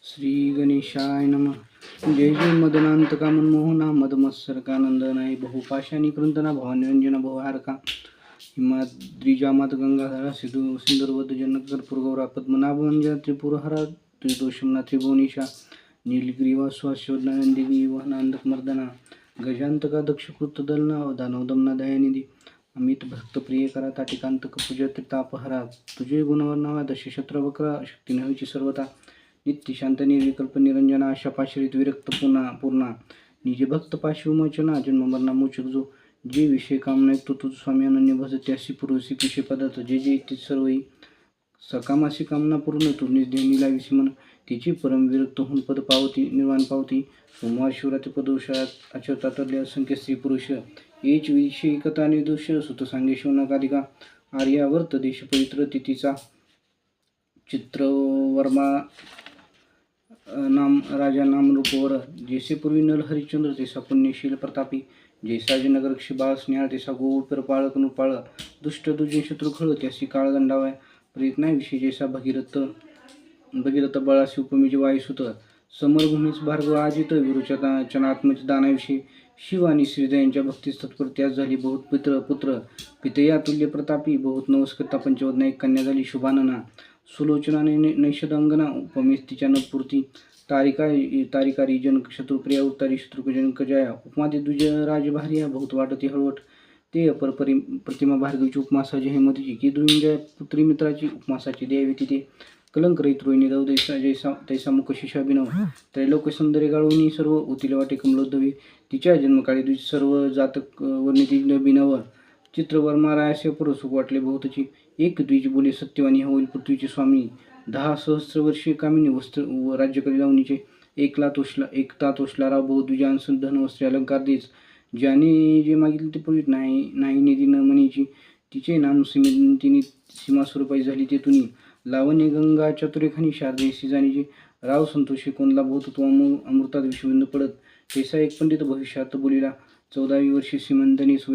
श्री गणेशाय नमः. जय जय मदनांतका मनमोहना मदमत्सरकानंदनाय बहुपाशानी कृंतना भवानिरंजना भवहारका हिमाद्रिजामात गंगाधरा सिंधुर्वद जनक कर्पूरगौरा पद्मनाभमंजन त्रिपुरहरा त्रिदोषमना त्रिभुवनीशा नीलग्रीवास्वास्योदनंदिनी वहनांदक मर्दना गजांतका दक्षकृतदलना दानवदमना दयानिधी अमित भक्त प्रिय करा ताटिकांतक पूजत तापहरा तुझे गुणवर्णावा दशशत्रवक्रा शक्ती नवीची सर्वता नित्य शांत निर्विकल्प निरंजना आशापाश्रित विरक्त पूर्णा निजे भक्त पाशी उमोचना जन्ममरणा मोचक जो जे विषय कामना तो तुझ स्वामी अनन्य भजते अशी पुरुषी विषय पदार्थ जे जे इथे सर्वही सकामासी कामना पूर्ण तू निला विसी मन तिची परम विरक्त होऊन पद पावती निर्वाण पावती सोमवार शिवरात्री पदोषात आचरता तरले असंख्य स्त्री पुरुष एच विषयी कथा निर्दोष सुत सांगे शिवनकाधिका आर्यावर्त देश पवित्र तिथीचा चित्रवर्मा नाम राजा नाम रूपवर जैसे पूर्वी नल हरिश्चंद्र तैसा पुण्यशील प्रतापी जैसा नगर क्षिबाळ स्नेहा तैसा गोड परपाळ कनुपाळ दुष्ट दुर्जन शत्रू खळ त्यासी काळ दंडावाय प्रयत्नाविषयी जैसा भगीरथ बळासी उपमेज वायुसुत समरभूमीच भार्गव आजित विरुचनात्मज दानाविषयी शिव आणि श्रीदा यांच्या भक्तीस तत्पर त्यास झाली बहुत पुत्र पितया तुल्य प्रतापी बहुत नवस्कता पंचवदना एक कन्या झाली शुभानना सुलोचनाने नैषदंगना उपमेश तिच्या नपूर्ती तारिकारी जनक शत्रुप्रिया उत्तारी शत्रुजनक जया उपमाते द्विज राजभार्या बहुत वाटती हळवट ते अपर प्रतिमा भार्गवीची उपमासाची हेमतीची की द्रुंजय पुत्री मित्राची उपमासाची देवी ते कलंक रहित रोहिणी दव जैसा तैसा मुख शिशाभिनव त्रैलोक सौंदर्य गाळवणी सर्व उतील वाटे कमलोद्धवी तिच्या जन्मकाळी द्विज सर्व जातक वर्णिती बिनव चित्रवर्मा रायासे पुरसुख वाटले बहुतची एक द्विज बोले सत्यवानी होईल पृथ्वीचे स्वामी 10 सहस्र वर्षीय कामिनी वस्त्र राज्य करी लावणीचे एकता तोषला राव बहुद्विजांसन धन वस्त्रे अलंकार देच ज्याने जे मागितले ते पुरीत नाही निधी न म्हणीची तिचे नाम तिने सीमा स्वरूपाची झाली ते तुनी लावण्य गंगा चतुरेखानी शारदेशी जाणीचे राव संतोषी कोणला बहुत तो अमृतात विश्वबिंदू पडत तैसा एक पंडित भविष्यात बोलिला 14वी वर्षी श्रीमंतनीस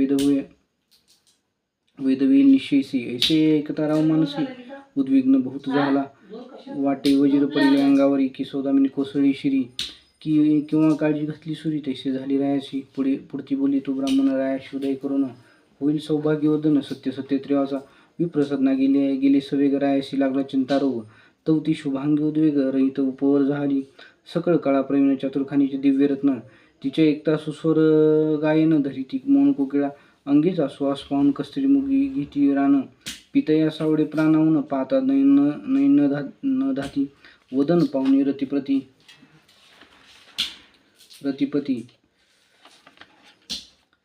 वेदवील निश्चयसी ऐसे ऐकता राव मानसी उद्विग्न बहुत झाला वाटे वजीर पडले अंगावरी की सौदामिनी कोसळी शिरी की किंवा काळजी घातली सुरी तैसे झाली रायाशी पुढती बोली तो ब्राह्मण रायाशी उदय करून होईल सौभाग्यवर्धन सत्य त्रिवाचा विप्रसादना गेले सवेग रायाशी लागला चिंतारोग तवती शुभांगी उद्वेग रहित उपवर झाली सकळ काळा प्रवीण चतुर्खानीचे दिव्यरत्न तिच्या एकता सुस्वर गायन धरी ती मौन कोकिळा अंगीचा श्वास पाहून कस्तरी मुगी घिती रान पितया सावडे प्राणावून पाहता नैन धाती वदन पाहुणी रतिपती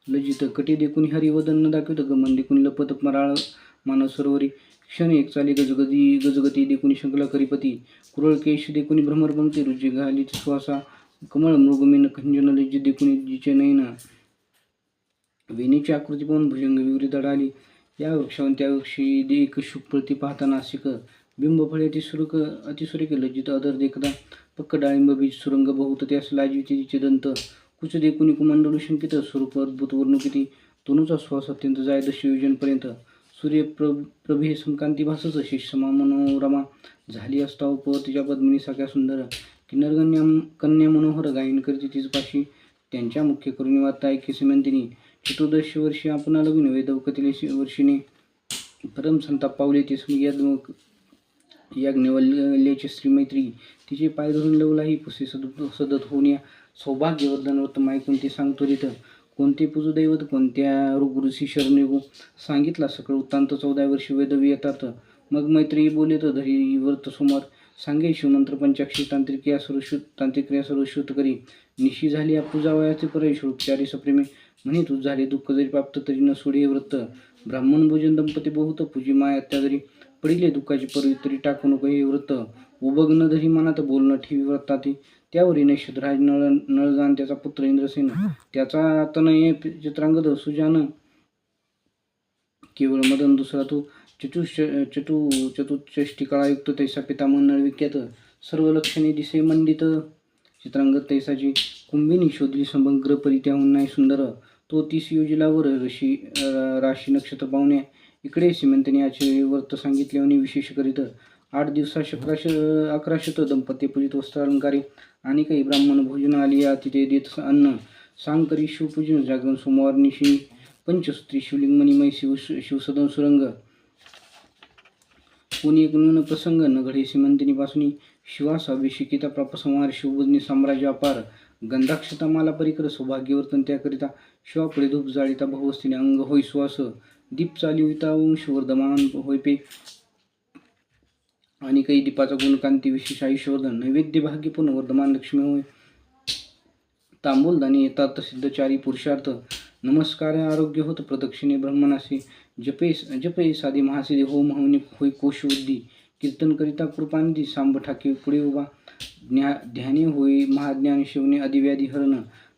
लजित कटी देखुनी हरी वदन न दाखवित गमन देखुनी लपत मराळ मानव सरोवरी क्षण एक चाली गजगती देखुनी शंकला करीपती कुरळ केश देखुनी भ्रमरपंक्ती रुची घाली श्वासा कमळ मृगमीन खंजन लज्जित देखुनी जिचे नयन वेणीची आकृती पाहून भुजंग विवरी आली या वृक्षावरून त्या वृक्षी देख शुभप्रती पाहता नासिक बिंब फळे अतिसुरेक लज्जित अदर देखता पक्क डाळिंब बीज सुरंग बहुत त्यास लाजविते तिचे दंत कुच देखुनी कुमंडलू शंकित स्वरूप अद्भुत वर्णुकिती तनुचा श्वास अत्यंत जाय दशयोजनपर्यंत सूर्य प्रभे संकांती भासच शिष्यमा मनोरमा झाली असता उप तिच्या पद्मिनी साख्या सुंदर किन्नर कन्या मनोहर गायन करते तिच पाशी त्यांच्या मुख्य करुणी वार्ता ऐके श्रीमंतिनी 14 वर्षी आपण लग्न वेदवकतिले वर्षीने परम संताप पावले ते याज्ञवल्ल्याची श्रीमैत्री तिचे पाय धरून लवलाही पुसे सदत होऊन या सौभाग्यवर्धन व्रतम ऐकून ते सांगतो रित कोणते पूजुदैवत कोणत्या ऋषी शरणेगो सांगितला सकळ वृत्तांत 14 वर्षी वेदवी येतात मग मैत्री बोले तर धरी व्रत सोमवार सांगे शिवमंत्र पंचाक्षी तांत्रिक्रिया सर्व श्रुत करी निशी झाली या पूजावयाचे परेश उपचारी सप्रेमे म्हणे तू झाले दुःख जरी प्राप्त तरी न सोडे व्रत ब्राह्मण भोजन दंपती बहुत पूजी माया त्या जरी पडिले दुःखाची पवित्री टाकू नको हे व्रत उबग्न धरी मनात बोलणं ठेवी व्रताती त्यावरी नैषधराज नळजान त्याचा पुत्र इंद्रसेन त्याचा तनये चित्रांगद सुजान केवळ मदन दुसरा तो चतुष्षष्टी काळायुक्त तैसा पितामह नळविख्यात सर्व लक्षणे दिसे मंडित चित्रांगद तैसाची कुंभिनी शोधली समग्र परित्याहून नाही सुंदर तो 30 योजनावर राशी नक्षत्र पाहुण्या इकडे श्रीमंतने याचे व्रत सांगितले आणि विशेष करीत 8 दिवसा 11 दंपती पूजित वस्त्रालंकारे आणि काही ब्राह्मण भोजन आलिया तिथे देत अन्न सांकरी शिवपूजन जागरण सोमवार निशी पंचसूत्री शिवलिंग मणिमय शिवसदन सुरंग कोणी एक नून प्रसंग न घडे सीमंतिनीपासून शिवास अभिषेकिता प्रापसंहार शिवबुद्नी साम्राज्य अपार गंधाक्षता माला परिकर सौभाग्यवर्तन त्याकरिता शिवापुढे धूप जाळीता बहुवस्तीने अंग होई सुवास दीप चालिविता वंश वर्धमान होय पे आणि काही दीपाचा गुणकांती विशेष आयुष्यवर्धन नैवेद्य भाग्यपूर्ण वर्धमान लक्ष्मी होय तांबूलदानी येतात सिद्धचारी पुरुषार्थ नमस्कार आरोग्य होत प्रदक्षिणे ब्रह्मणासी जपे साधी महासिद्धी होम हवनी होय कोशबुद्धी कीर्तन करिता कृपानिधी सांब ठाके पुढे उभा ध्याने होई महाज्ञान शिवने अधिव्याधी हरण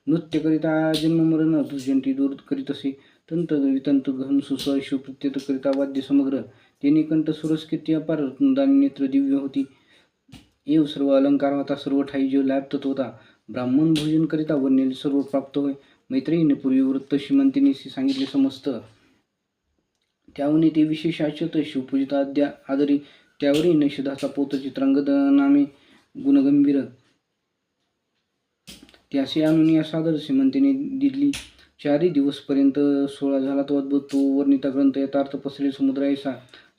नृत्य करिता जन्म मरण दुर्जंती दूर करीत असे तंत वितंत गहन सुस्वर शिवप्रत्यत करिता वाद्य समग्र तेने कंठ सुरस्कृती अपार रत्नदानी नेत्र दिव्य होती एव सर्व अलंकार होता सर्व ठाई जीव लॅप्त होता ब्राह्मण भोजन करिता वर्णिले सर्व प्राप्त होय मैत्रिणीने पूर्वी वृत्त श्रीमंतिनीशी सांगितले समस्त त्याहून ते विशेष आचत शिवपूजित आदरी त्यावरी निषेधाचा पोत चित्रांगद नामे गुणगंभीर त्यासे आणून या सादर श्रीमंतीने दिली 4 दिवसपर्यंत 16 झाला तो अद्भुत तो वर्णिता ग्रंथ यथार्थ पसरे समुद्रायसा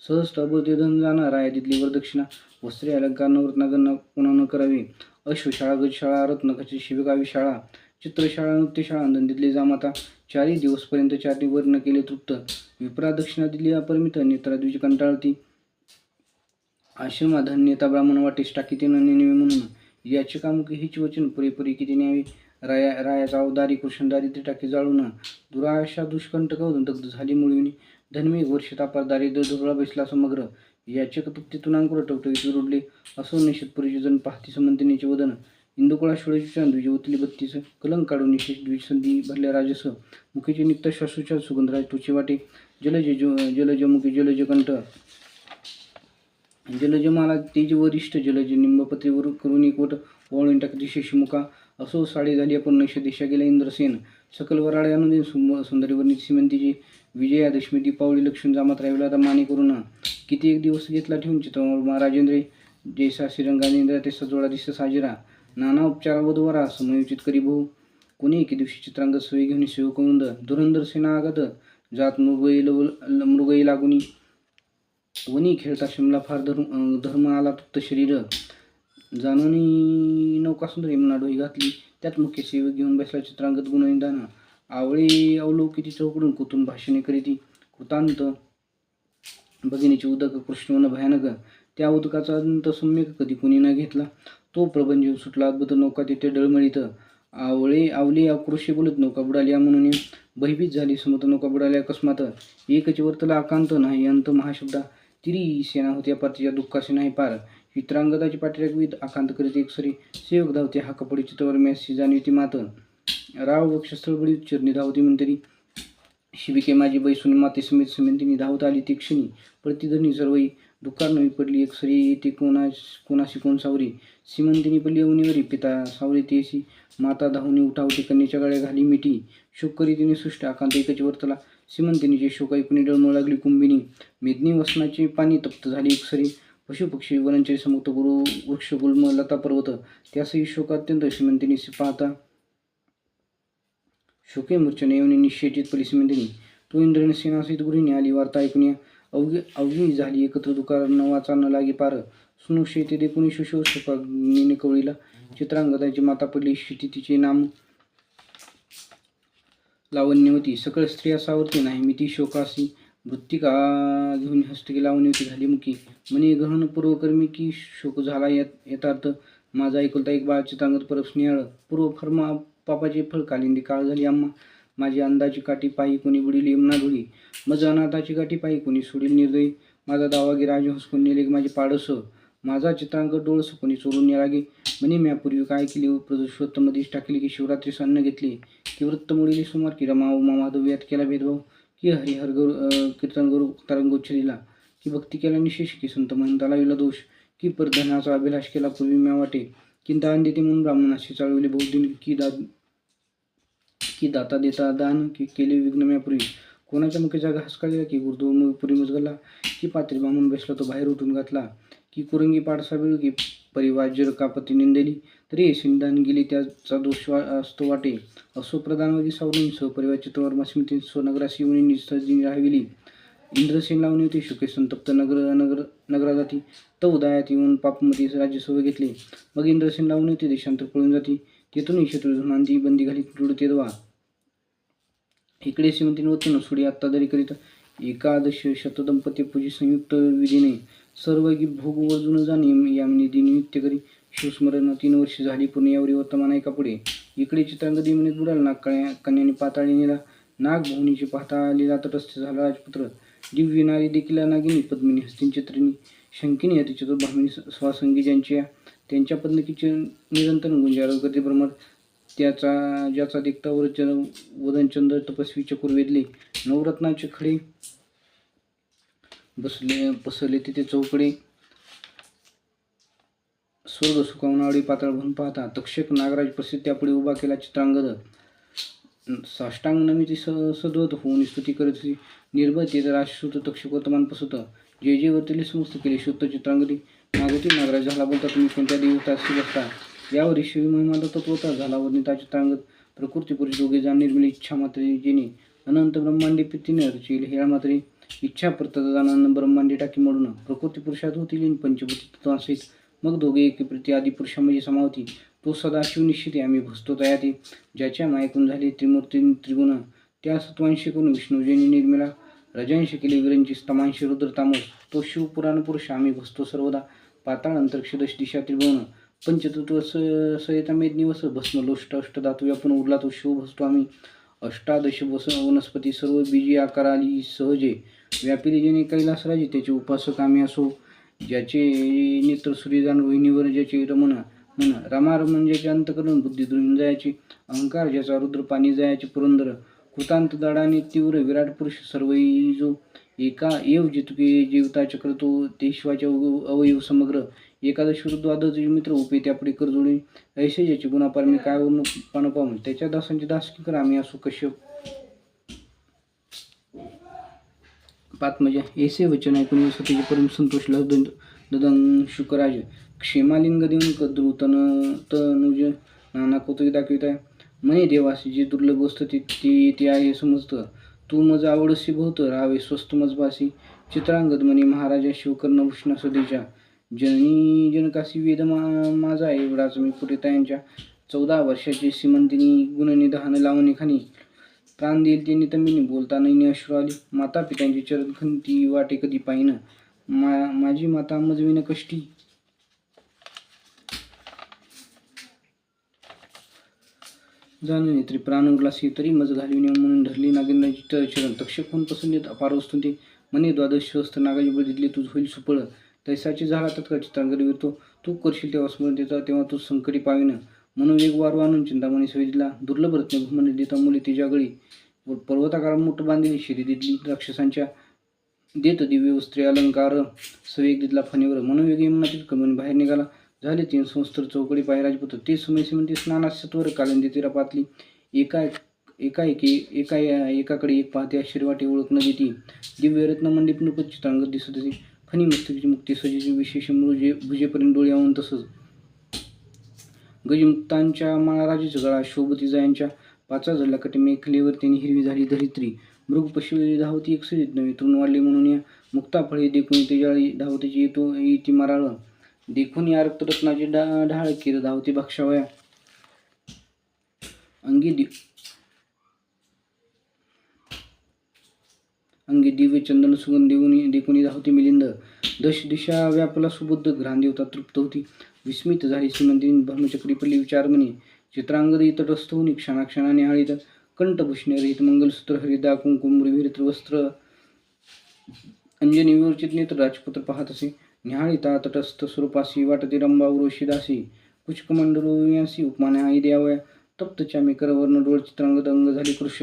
सहज अबोध धन जाणार आहे दिली वरदक्षिणा वस्त्रे अलंकार नवरत्नागण पुन्हा न करावे अश्वशाळा गजशाळा रत्नकाची शिवगावी शाळा चित्रशाळा नृत्यशाळा दिले जामाता 4 दिवसपर्यंत 4 वर्ण केले तृप्त विप्रा दक्षिणा दिली अपरिमित नेत्राद्विज कंटाळती आश्रमा धन्यता ब्राह्मण वाटेस टाकीते नेहमी म्हणून याचे कामुकी हिच वचन पुरेपुरी किती न्यावी रायाचा अवदारी कृष्णदारी ते टाकी जाळून दुराशा दुष्कंटक दग्ध झाली मुळविणी धनमेघ वर्ष तापार दारिद्र्य धुरळा बसला समग्र याचे कतुक्तीतून अंकुर टवटवीत विरुडले असो निषेधपुरीचे जण पाहती समंतिनीचे वदन इंदुकुळा षोडशीच्या द्विज उतली 32 कलंक काढून निशेष द्विजसंधी भरल्या राजस मुखीचे नित्य श्वासोच्या सुगंधराज तुचे वाटे जलज मुखी जलज कंठ जलजमाला तेज वरिष्ठ जलज निंबपत्रीवर करून एक वट वळून टाकती शेषमुखा असो साडे झाली आपण नैश दिशा गेला इंद्रसेन सकल वराळे अनुदीन सुंदरीवर्णित सीमंतीची विजयादशमी दीपावली लक्ष्मण जामात राहिला माने करून किती एक दिवस घेतला ठेवून चित्रावर राजेंद्रे जैसा श्रीरंगानेंद्र ते सजोळा दिस साजिरा नाना उपचार वधवरा समयोचित करी भाऊ कोणी एके दिवशी चित्रांगत सोयी घेऊन शिवकुंद धुरंधर सेना आगत जात मृगई लागुनी वनी खेळता शिमला फार धर्म आला तृप्त शरीर जानोनी नौका सुंदर यमुना डोई घातली त्यात मुख्य सेवक घेऊन बसला चित्रांगत गुणनिदान आवळे अवलोकिती चौकडून कुतून भाषणे करीती कृतांत भगिनीचे उदक कृष्णवन भयानक त्या उदकाचा अंत सम्यक कधी कुणी न घेतला तो प्रबंध सुटला अद्भुत नौका तिथे डळमळीत आवले आक्रोशी बोलत नौका बुडाली म्हणून भयभीत झाली समत नौका बुडाली अकस्मात एकच वर्तला आकांत नाही अंत महाशब्दा तिरी सेना होत्या पार तिच्या दुःखाशी नाही पार चित्रांगदाची पाठीरागवीत आकांत करीत एक सरी सेवक धावते हा कपडी चित्तवर मॅसी जाणीती मात राव वक्षस्थळ बळी उच्चरणी धावती मंतरी शिबिके माझी बैसून माते समेत समेंतिनी धावत आली ती क्षणी प्रतिधनी सर्वई दुकार नवी पडली एक सरी येते कोणाशी कोण सावरी सीमंतिनी पडली अवनीवरी पिता सावरी तेसी माता धावणी उठावती कन्येच्या गळ्या घाली मिठी शोक करी तिने सृष्ट आकांत एकच वर्तला सीमंतिनीचे शोक ऐकून डळमळ लागली कुंभिनी मेदनी वसनाचे पाणी तप्त झाली एक सरी पशुपक्षी वनांचे समुक्त गुरु वृक्ष गुल्म लता पर्वत त्यासही शोक अत्यंत सीमंतिनी पाहता शोके मूर्छने येऊन निश्चेचित पली सीमंतिनी तो इंद्रने सेनासहित गुरुने आली वार्ता ऐकून अवघी झाली एकत्र दुकार न वाचा न लागे पार सुनुषे ते देखून शुशो शोकाग्नीने कवळीला चित्रांगदाची माता पडली शिती तिचे नाम लावण्यवती सकळ स्त्रिया सावरती नाही मी ती शोकासी मृत्तिका घेऊन हस्तकी लावण्यवती झाली मुखी मनी गहन पूर्वकर्मी की शोक झाला यथार्थ माझा ऐकुलता एक बाळ चित्रांगत परत स्नेहाळ पूर्व फर्मा पापाचे फळ कालिंदी काळ झाली आम्हा माझी अंदाची काठी पायी कोणी बुडील यमुना धुळी मज अनाथाची काठी पायी कोणी सोडील निर्दयी माझा दावागी राज हसकून नेले माझी पाडस माझा चित्रांक डोळस कोणी चोरून नेलागे म्हणे म्या पूर्वी काय केली पुरुषोत्तम दिश टाकली की शिवरात्री अन्न घेतली की वृत्त मुळीली सुमार की रमा उमा माधव यात केला भेदभाव की हरिहर कीर्तन गुरु तरंगोच्छरीला की भक्ती केला निशेष की संत महंताला विला दोष की परधनाचा अभिलाष केला पूर्वी म्या वाटे की दान देते म्हणून ब्राह्मणाशी चालविले बहुदिन की दाता देता दान की केले विघ्न म्यापूर्वी कोणाच्या मुखेचा घास काढला की गुरुदो पुरी मुजगला, की पात्री बांधून बसला तो बाहेर उठून घातला, की कुरंगी पाडसा वेळू की परिवाजर कापती निंदेली, तरी शिंदान गेली त्याचा दोष असतो वाटे. असो प्रधानवादी सावरून सहपरिवार चित्रवर्मा स्मृती स्वनगरासी येऊन निसर्जिनी राहविली. इंद्रसेन लावणी होती शुके संतप्त नगरा जाती, त उदयात येऊन पापमती राज्यसभा घेतले. मग इंद्रसेन लावणी होती देशांतर पळून जाती, तेथून शत्रुघ्नांती बंदी घाली तुडते दवा. इकडे श्रीमंतीने वतन सोडी आत्तादारी करीत एकादश शतदंपती पूजी संयुक्त विधीने सर्व भोग वर्जून जाणे यामिनी निमित्त करी शिवस्मरण 3 वर्ष झाली पूर्ण यावरी वर्तमान ऐका पुढे. इकडे चित्रांगदी मिनीत बुडाला नाग कन्याने पाताळी नेला, नाग भुवनीची पाहता लिला तटस्थ झाला राजपुत्र. दिव्य नारी देखील नागिनी पद्मिनी हस्तीन चित्रिणी शंकिनी अति चतुर्भामिनी स्वासंगी त्यांच्या पद्मकीचे निरंतर गुंजारो करते ब्रह्मर. ज्याचा देखता वदनचंद्र तपस्वी चकुर वेदले, नवरत्नाचे खडे पसरले तिथे चौकडे, स्वर्ग सुखावणावडी पाताळ भरून पाहता. तक्षक नागराज प्रसिद्ध त्यापुढे उभा केला चित्रांगद. साष्टांग नमिती सद्वत होऊन स्तुती करत निर्भय ते राजसूत तक्षक वर्तमान पसत. जे जे वर्तले समस्त केले शुद्ध चित्रांगदी. नागती नागराज झाला बोलता तुम्ही कोणत्या देवताशी बसता. यावर ईश्वरी महिमा तत्वता झाला वर्णिता चित्रांगद. प्रकृती पुरुष दोघे जाण निर्मिली इच्छा मात्र जेणे, अनंत ब्रह्मांडी प्रीतीने रचील हेळा मात्रे. इच्छा प्रतदानंद ब्रह्मांडी टाकी मोडून, प्रकृती पुरुषात होतील पंचभूती तत्वांसहित. मग दोघे एक प्रीती आदी पुरुषामध्ये समावती. तो सदाशिव निश्चिते आम्ही भसतो तयाती. ज्याच्या मायकून झाले त्रिमूर्ती त्रिगुण, त्या सत्वांशी करून विष्णुजेनी निर्मिला. रजांशी केले विरंची स्तमांशी रुद्र तामस. तो शिव पुराण पुरुष आम्ही भसतो सर्वदा. पाताळ अंतरिक्ष दश दिशा त्रिभुवन, पंचतत्व सयता मेदनिवस. भस्म लोष्ट अष्टधातू व्यापून उरला तो शिव भसतो आम्ही. अष्टादश वनस्पती सर्व बीजी आकाराली सहजे, व्यापिली जेणे कैलासराजे त्याचे उपासक आम्ही असो. ज्याचे नेत्र सूर्यदान वहिनीवर ज्याचे रमण मन, रामारमण ज्याचे अंतकरण बुद्धी दुरून जायची. अहंकार ज्याचा रुद्र पाणी जायचे पुरंदर. कृतांत दाडाने तीव्र विराट पुरुष सर्वई जो, एका एव जितके जीवता चक्र तो ते शिवाचे अवयव समग्र. एकादश द्वादश मित्र उपे त्यापुढे कर जोडे, ऐसे ज्याचे गुणापार मी काय वरून पान पाहून. त्याच्या दासांची दासकी कर आम्ही असो कश्यप. पात्मजा ऐसे वचन ऐकून सतीचे परम संतोष ददंग शुकराज. क्षेमालिंग देऊन कद्रुतन तनुज नाना कौतुक दाखवित आहे. म्हणे देवासी जे दुर्लभ वस्तू ते आहे समजतं. तू मज आवडसी बहुत राहावे स्वस्त मजबासी. चित्रांगद म्हणे महाराजा शिवकर्णभूषणा सदेच्या. जननी जनकासी वेद माझा एवढाच मी पुरेतायांच्या. 14 वर्षाची श्रीमंतिनी गुणनिधान लावणी खाणी. प्राण देईल ते नितंबिनी बोलता नैनी अश्रू आली. माता पित्यांची चरणखंती वाटे कधी पाहिन. माझी माता मजविन कष्टी. जाणून तरी प्राण उरलासी तरी मज घालविणे म्हणून धरली नागिनाची चरण. तक्षक होऊन पसंत अपार वस्तू ते म्हणे द्वादश शस्त्र नागाची बळी दिले तुझ होईल सुपळ. तैसाची झाला तत्काळ चित्रांगद विरतो. तू करशील तेव्हा स्मरण देता तेव्हा तू संकटी पाविन. म्हणून वेगवार आणून चिंतामणी सवय दिला. दुर्लभ रत्ने भूमने देता मुली तिच्या गळी. पर्वताकार मोठ बांधलेली शिरी दिली राक्षसांच्या. देत दिव्य वस्त्रे अलंकार सवेग दिला फणीवर. म्हणून वेग यमुनातील कमून बाहेर निघाला. झाले 3 संवत्सर चौकडी पाहि राजपुत्र. ते समय श्रीमंती स्नानास सत्वर कालिंदी तीरा पातली. एकाकडे एक पाहते आश्चर्य वाटे ओळख न देती. दिव्य रत्न मंडिप नृपत चित्रांगद दिसत असे. फणी मस्तकीची मुक्ती सजीची विशेष भुजेपर्यंत डोळे आवून तसंच. गजमुक्तांच्या माळाराजीचा गळा शोभती जायांच्या. 5 जडला कटे मेखलेवर त्यांनी हिरवी झाली धरित्री. मृग पशु धावती एक सजित नव्हे तृण वाढले म्हणून या. मुक्ता फळे देखून तेजाळी धावतीची येती माराळ. देखून या रक्तरत्नाची ढाळ किर धावती भक्षावया. अंगी दिव्य चंदन सुगंध देखुनी धावती मिलिंद. 10 दिशा व्यापला सुबुद्ध घ्राण देवता तृप्त होती. विस्मित झाली श्रीमंतीने भ्रमचक्री पडली विचार म्हणे. चित्रांगद तटस्थ होऊन क्षणाक्षणाने हाळीत. कंठभूषणे रहित मंगलसूत्र हरिदा कुंकुम विहित वस्त्र अंजनी विवर्चित नेत्र राजपुत्र पाहत असे. निहाळीता तटस्थ स्वरूपासी वाटते रंबा उर्वशी दासी. कुचकमंडलोयासी उपमाने आई द्यावया. तप्त चामी करवर्ण डोळ चित्रांगद अंग झाली कृश.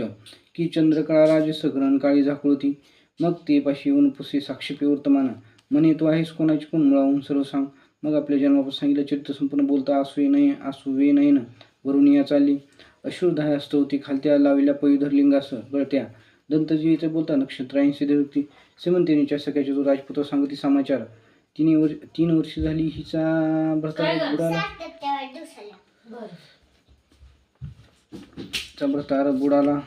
की चंद्रकळा राजस ग्रहण काळी झाकुळती. मग ते पाशी येऊन पुसे साक्षेपे वर्तमान. म्हणे तू आहेस कोणाची कोण मुळाहून सर्व सांग. मग आपल्या जन्मापासून सांगितलं चरित्र संपूर्ण बोलता आसुवे नयन वरून या चालली. अश्रुधाया स्तवती खालत्या लाविल्या पयुधर लिंगास गळत्या. दंतजीचे बोलता नक्षत्रांशी व्यक्ती श्रीमंतिनीच्या सख्याच्या जो राजपुत्र सांगती समाचार. 3 वर्ष झाली हिचा भ्रतार बुडाला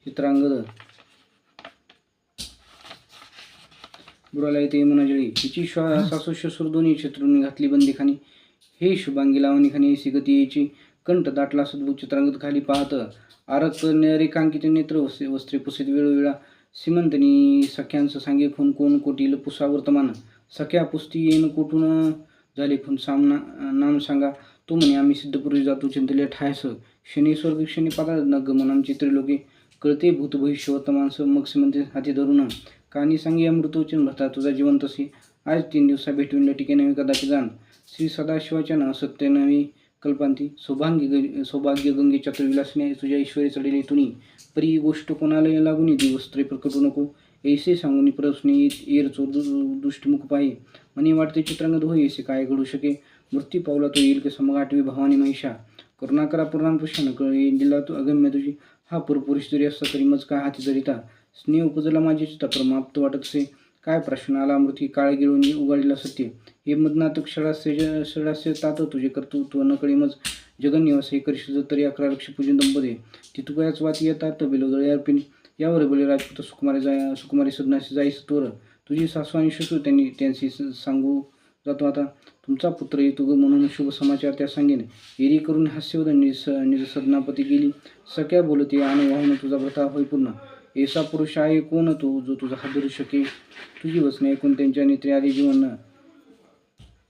चित्रांगद बुडाला येते यमुनाजळी. हिची सासू श्वशुर दोन्ही शत्रूंनी घातली बंदीखानी. हे शुभांगी लावणीखानी ऐसी गती यायची. कंठ दाटला सद्भुत चित्रांगद खाली पाहत. आरक रेखांकित नेत्र वस्त्रे पुसित वेळोवेळा. श्रीमंतनी सख्यांस सांगे खून कोण कोटील पुसा वर्तमान. सख्या पुस्ती येन कोठून झाले खून नाम सांगा. तो म्हणे आम्ही सिद्धपुरी जातो चिंतले ठायस. शनी स्वर्ग शनी पाताळ नगमन आमची त्रिलोके. कळते भूत भविष्य वर्तमानस. मग श्रीमंती हाती धरून कानी सांगी अमृतवचन भरता तुझा जिवंतसी. आज 3 दिवसा भेटविन टिके नव्हे कदाचित जाण. श्री सदाशिवाच्या न सत्य नव्हे कल्पांती. सौभाग्य गंगे चतुर्विलासने तुझ्या ईश्वरी चढेले तुनी. परी गोष्ट कोणाला लागून दिवस्त्रे प्रकटू नको. ऐसे सांगून प्रश्न येर चोर दृष्टीमुख पाहे. मनी वाटते चित्रांगद होई ऐसे काय घडू शके. मृत्यू पावला तो येईल की समगाठवी भवानी महिषा. करुणाकरा पूर्णांपुष्यानं कळे दिला तू अगम्य तुझी. हा पुरुष जरी असता तरी मज काय हाती धरिता. स्नेह उपजला माझी चित्ता परमाप्त वाटतसे. काय प्रश्न आला मृत्यू काळ गिळून उगाडलेला सत्य. हे मदनात षडास्य तात तुझे कर्तृत्व न कळे मज. जगन्निवास हे करशील तरी 11 लक्ष पूजन दंपते. तितुकयाच वाती येतात बिलोदळे अर्पिणी. यावर बोले राजपुत्र सुकुमारी सदनाशी जाईस तोर. तुझी सासू आणि श्वशुर त्यांची सांगू जातो आता. तुमचा पुत्र येतो ग म्हणून शुभ समाचार त्या सांगेन. एरी करून हास्यवदन निज सदनापती गेली. सख्या बोलते आणि वाहून तुझा व्रता होय पूर्ण. ऐसा पुरुष आहे कोण तू जो तुझा हात धरू शके. तुझी वचने ऐकून त्यांच्या नेत्रे आली जीवन.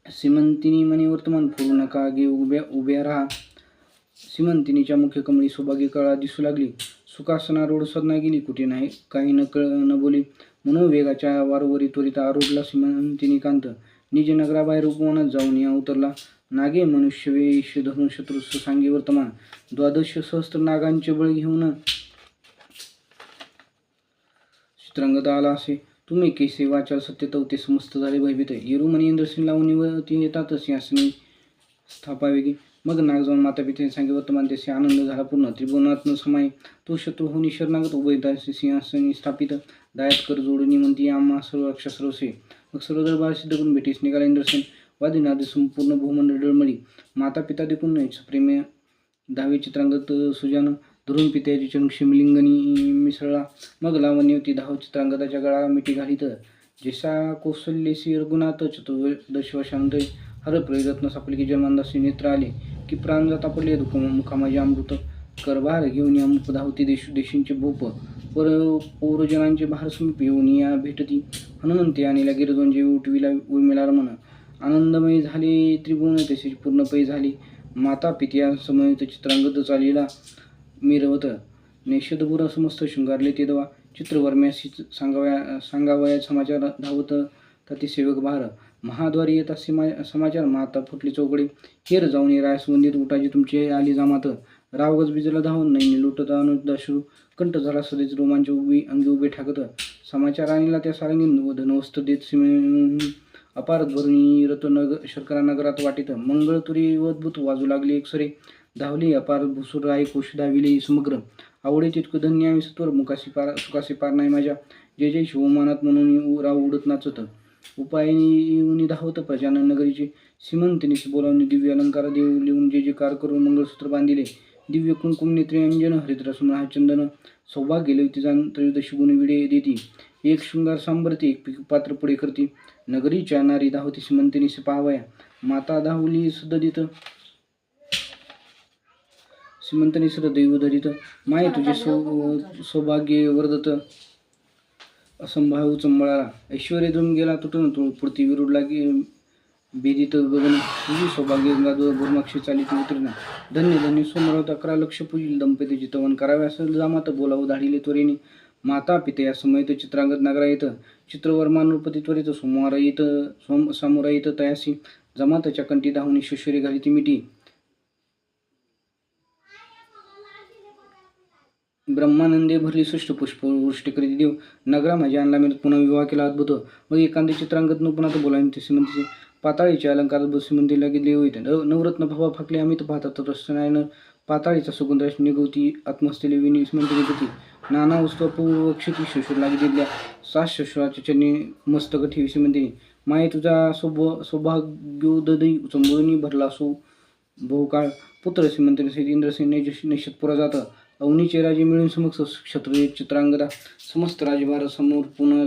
श्रीमंतिनी मनी वर्तमान फोडू नका गे उभ्या राहा. श्रीमंतिनीच्या मुख्य कमळी सौभाग्य कळा दिसू लागली. सुखासना रोड सदना गेली कुठे नाही काही न बोली. मनोवेगाच्या वारंवारी त्वरित आरोडला श्रीमंतिनी कांत. निज नगराबाहेर उपवनात जाऊन या उतरला. नागे मनुष्य वेश धरून शत्रू सांगे वर्तमान. 12 सहस्त्र नागांचे बळ घेऊन चित्रांगद आला असे. तुम्ही केसे वाचाल सत्य तवते समस्त झाले भयभीत. येरुमणी इंद्रसिंह लावून ती येतात सिंहासनी स्थापावेगी. मग नाग जाऊन माता पित्याने सांगे वर्तमान. त्याचे आनंद झाला पूर्ण. त्रिभुवनात्न समाई तो शत्रू होऊन शरणागत उभयतासी सिंहासनी स्थापित. दायात कर जोडणी म्हणती आम्हा सर्व रक्षा सर्वसे. मग सर्व दरबार सिद्ध करून भेटीस निघाला इंद्रसेन. वादिनाद संपूर्ण भूमंडळ डळमळी. माता पिता देखून प्रेम दहावे चित्रांगद सुजान. धरून पित्याची चरणक्षेमलिंगनी मिसळला. मग लावण्यवती धाव चित्रांगदाच्या गळा मिठी घालीत. जैसा कौशल्यसी रघुनाथ 14 वर्षांतर. हर प्रेरत्न सापले की जन्मांदासी नेत्र आले. की प्राण जाता पडले दुःख मुखामाजी अमृत. करभार घेऊन या मुप धावती देशींचे भूप. पौरजनांचे भार समीप येऊन या भेटती. हनुमंती आणि गिरदोंजे उठविला उर्मिला रमण. आनंदमय झाले त्रिभुवन तसेच पूर्णपै झाली. माता पित्या समयित चित्रांगद चालीला मिरवत. नेषदपुर समस्त शृंगारले ते दवा. चित्रवर्म्याशी सांगावया समाचार धावत तती सेवक भार. महाद्वारी येता समाचार माता फुटली चौकडे. हेर जाऊन रायस वंदित उठाजी तुमचे आली जामात. रावगज बिजला धावून नैनी लुटत अनुदाश्रू. कंठ झाला सदैच रोमांच अंगी उभे ठाकत. समाचार आणला त्या सारंगी धनवस्त्र देत अपार ध्वनी रत शर्करा नगरात वाटीत. मंगळतुरी अद्भुत वाजू लागली एकसरे. धावली अपार भुसूर राय कोश धाविले समग्र. आवडे तितकं धन्य आम्ही सत्वर सुखासी पार नाही माझ्या. जय जय शिवमानात म्हणून राव उडत नाचत. उपायनी धावत प्रजानन नगरीचे. श्रीमंतिनीस बोलावून दिव्य अलंकार देव लिहून जे कार करून मंगळसूत्र बांधिले. दिव्य कुंकुम नेत्रे अंजन हरिद्रसुम चंदन. सौभाग्य लवती जाण त्रयोदशी गुण विडे देती. एक शृंगार सांबरती एक पात्र पुढे करती. नगरीच्या नारी धावती श्रीमंतिनीस पाहावया. माता धावली सददित श्रीमंतनी दैव धरित. माय तुझे सौभाग्य वर्धत. असंभाव चंबळाला. ऐश्वर्य धरून गेला तुटून पुढती विरुड लागे भेदित गगन. तुझी सौभाग्य गुरुमाक्षी चालित उतरिना. धन्य धन्य सोमरावत 11 लक्ष पूजिल दंपती चितवन करावे असं जामात बोलावं धाडिले त्वरेने. माता पितया समयत चित्रांगद नगरा येत. चित्रवर्मा नृपती त्वरित समोरा येत तयासी. जमातच्या कंठी धावून शिशुरी घाली ती मिठी. ब्रह्मानंदे भरली सृष्ट पुष्प वृष्टी करीत देव. नगरा माझ्या आणला मी पुन्हा विवाह केला अद्भुत. मग एखादे चित्रांगत न पुन्हा बोलावी ते श्रीमंतीचे. पाताळीच्या अलंकारात श्रीमंतीला गेले होते. नवरत्न भावा फाकले अमित पाहतात रसनायन. पाताळीचा सुगंध निगवती आत्मस्थले विनी श्रीमंती नाना वस्तुपूर्व क्षिती शशुर लागी दिल्या सास शशुराच्या चरणी मस्तक ठेविसी म्हणते माये तुझा सौभाग्योदयी संबोधनी भरला असो बहुकाळ पुत्र श्रीमंत इंद्रसेन नैषतपुरा जात अवनीचे राजे मिळून समक्ष क्षत्रिय चित्रांगदा समस्त राजभार समोर पुन्हा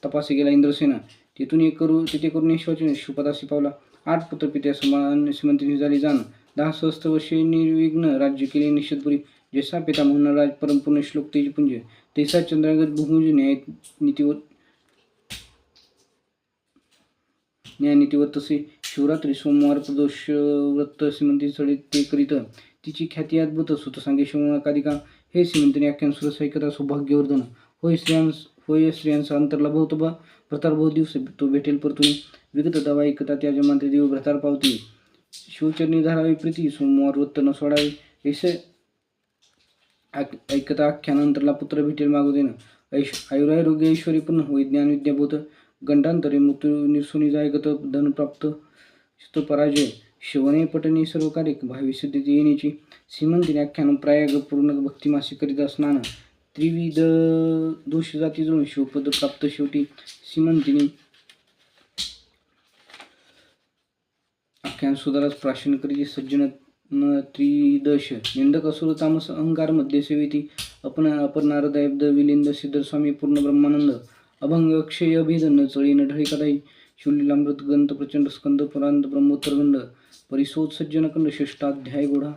तपासी गेला इंद्रसेना तिथे करून यशवाचे शिवपदासी पावला 8 पुत्रपित्या समान श्रीमंती झाली जाण 10 सहस्त्र वर्षे निर्विघ्न राज्य केले निश्चितपुरी जैसा पिता म्हणून राज परमपूर्ण श्लोक तेजपुंज तैसा चंद्रागत भूपुंज न्यायनीतीवर तसे शिवरात्री सोमवार प्रदोष व्रत श्रीमंती चढी ते करीत तिची ख्याती अद्भुत सुत सांगे शिवकादिका हे श्रीमंतीने आख्यान सुरस ऐकता सौभाग्यवर्धन होय स्त्रियांचा अंतरलाभ होतो बा भ्रतार बहु दिवस तो भेटेल परतून विगत दवा ऐकता त्या जमानते देव भ्रतार पावती शिवचरणी धारावी प्रीती सोमवार व्रत न सोडावे ऐसे ऐकता आख्यानंतरला पुत्र भेटेल मागू देणं आयुरारोग्य ऐश्वरी पण होय ज्ञान विद्या बोध गंडांतरे मृत्यू निरसुनी जायगत धन प्राप्त पराजय शिवने पटणी सर्व कार्य भावी सिद्धीची येण्याची श्रीमंतीने आख्यान प्रायाग पूर्ण भक्तिमासी करीत स्नान त्रिविध दोष जाती जोडून शिवपद प्राप्त शेवटी श्रीमंतीने आख्यान सुधारास प्राशन करीत सज्जन त्रिदश निंदक असुर तामस अहंकार मध्ये सेविती अपरनारदायब्द विलिंद सिद्ध स्वामी पूर्ण ब्रह्मानंद अभंग अक्षय अभिधन चळी न ढळी कदाई शिवलीलामृत ग्रंथ प्रचंड स्कंद पुरांत ब्रह्मोत्तर गंड परिसोत सज्जनकंड षष्टाध्याय गोढा